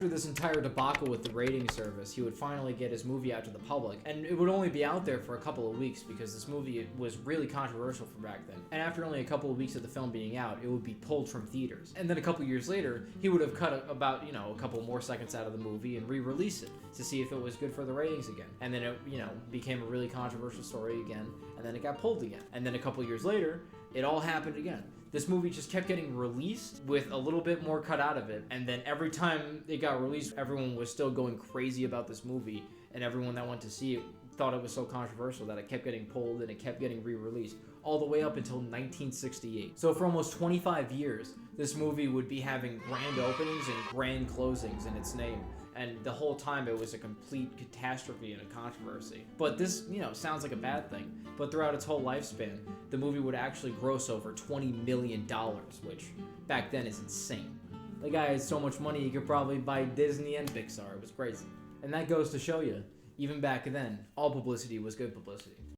Through this entire debacle with the rating service, he would finally get his movie out to the public, and it would only be out there for a couple of weeks because this movie was really controversial for back then. And after only a couple of weeks of the film being out, it would be pulled from theaters. And then a couple years later, he would have cut about, a couple more seconds out of the movie and re-release it to see if it was good for the ratings again. And then it, became a really controversial story again, and then it got pulled again. And then a couple years later, it all happened again. This movie just kept getting released with a little bit more cut out of it, and then every time it got released, everyone was still going crazy about this movie, and everyone that went to see it thought it was so controversial that it kept getting pulled and it kept getting re-released, all the way up until 1968. So for almost 25 years, this movie would be having grand openings and grand closings in its name, and the whole time it was a complete catastrophe and a controversy. But this, sounds like a bad thing, but throughout its whole lifespan, the movie would actually gross over $20 million, which back then is insane. The guy had so much money he could probably buy Disney and Pixar. It was crazy. And that goes to show you, even back then, all publicity was good publicity.